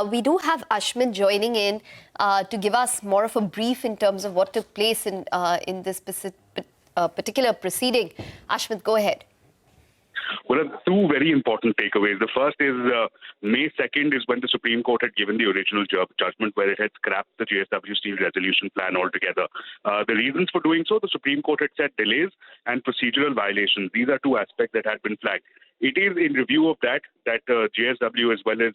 We do have Ashmit joining in to give us more of a brief in terms of what took place in this particular proceeding. Ashmit, go ahead. Well, two very important takeaways. The first is May 2nd is when the Supreme Court had given the original judgment where it had scrapped the JSW Steel Resolution plan altogether. The reasons for doing so, the Supreme Court had said delays and procedural violations. These are two aspects that had been flagged. It is in review of that JSW as well as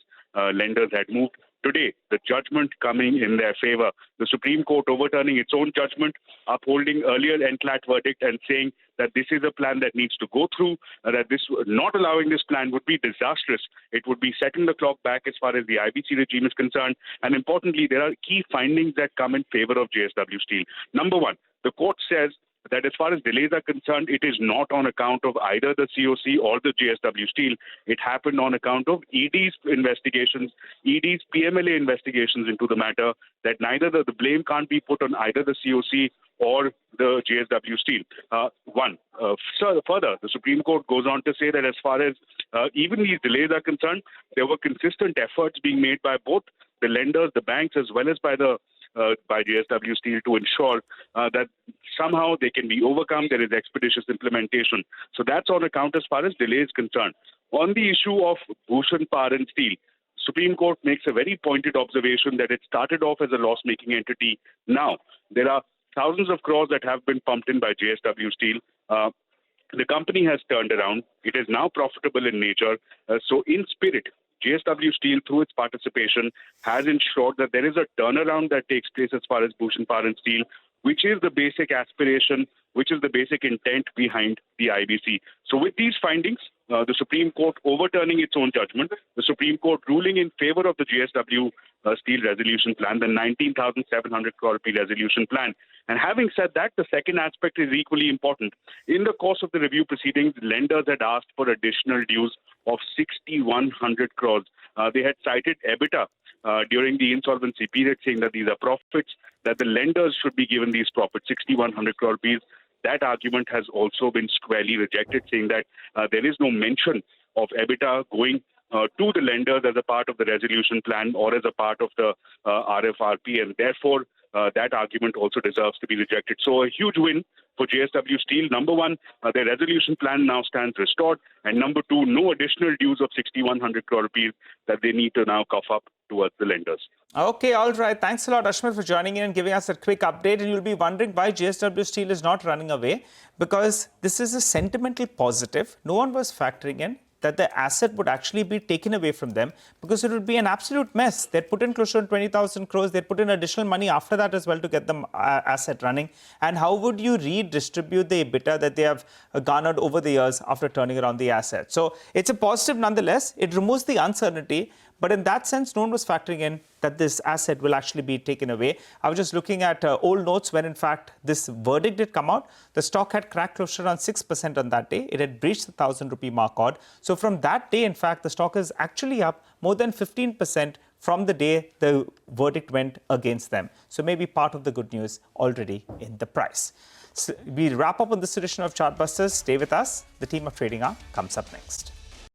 lenders had moved. Today, the judgment coming in their favor, the Supreme Court overturning its own judgment, upholding earlier NCLAT verdict and saying that this is a plan that needs to go through, that this not allowing this plan would be disastrous. It would be setting the clock back as far as the IBC regime is concerned. And importantly, there are key findings that come in favor of JSW Steel. Number one, the court says that as far as delays are concerned, it is not on account of either the COC or the JSW Steel. It happened on account of ED's investigations, ED's PMLA investigations into the matter, that neither the blame can't be put on either the COC or the JSW Steel. Further, the Supreme Court goes on to say that as far as even these delays are concerned, there were consistent efforts being made by both the lenders, the banks, as well as by JSW Steel to ensure that somehow they can be overcome. There is expeditious implementation. So that's on account as far as delay is concerned. On the issue of Bhushan Steel, Supreme Court makes a very pointed observation that it started off as a loss-making entity. Now, there are thousands of crores that have been pumped in by JSW Steel. The company has turned around. It is now profitable in nature. So in spirit, JSW Steel, through its participation, has ensured that there is a turnaround that takes place as far as Bhushan Steel, which is the basic aspiration, which is the basic intent behind the IBC. So with these findings, the Supreme Court overturning its own judgment, the Supreme Court ruling in favor of the JSW Steel Resolution Plan, the 19,700 crore rupee resolution plan. And having said that, the second aspect is equally important. In the course of the review proceedings, lenders had asked for additional dues of 6,100 crores. They had cited EBITDA during the insolvency period, saying that these are profits, that the lenders should be given these profits, 6,100 crore rupees. That argument has also been squarely rejected, saying that there is no mention of EBITDA going to the lenders as a part of the resolution plan or as a part of the RFRP, and therefore that argument also deserves to be rejected. So a huge win for JSW Steel. Number one, their resolution plan now stands restored, and number two, no additional dues of 6,100 crore rupees that they need to now cough up towards the lenders. Okay, all right. Thanks a lot, Ashmit, for joining in and giving us a quick update. And you'll be wondering why JSW Steel is not running away, because this is a sentimental positive. No one was factoring in that the asset would actually be taken away from them, because it would be an absolute mess. They'd put in closer to 20,000 crores. They'd put in additional money after that as well to get the asset running. And how would you redistribute the EBITDA that they have garnered over the years after turning around the asset? So it's a positive nonetheless. It removes the uncertainty. But in that sense, no one was factoring in that this asset will actually be taken away. I was just looking at old notes when, in fact, this verdict did come out. The stock had cracked close to around 6% on that day. It had breached the 1,000 rupee mark odd. So from that day, in fact, the stock is actually up more than 15% from the day the verdict went against them. So maybe part of the good news already in the price. So we wrap up on this edition of Chartbusters. Stay with us. The team of Trading Hour comes up next.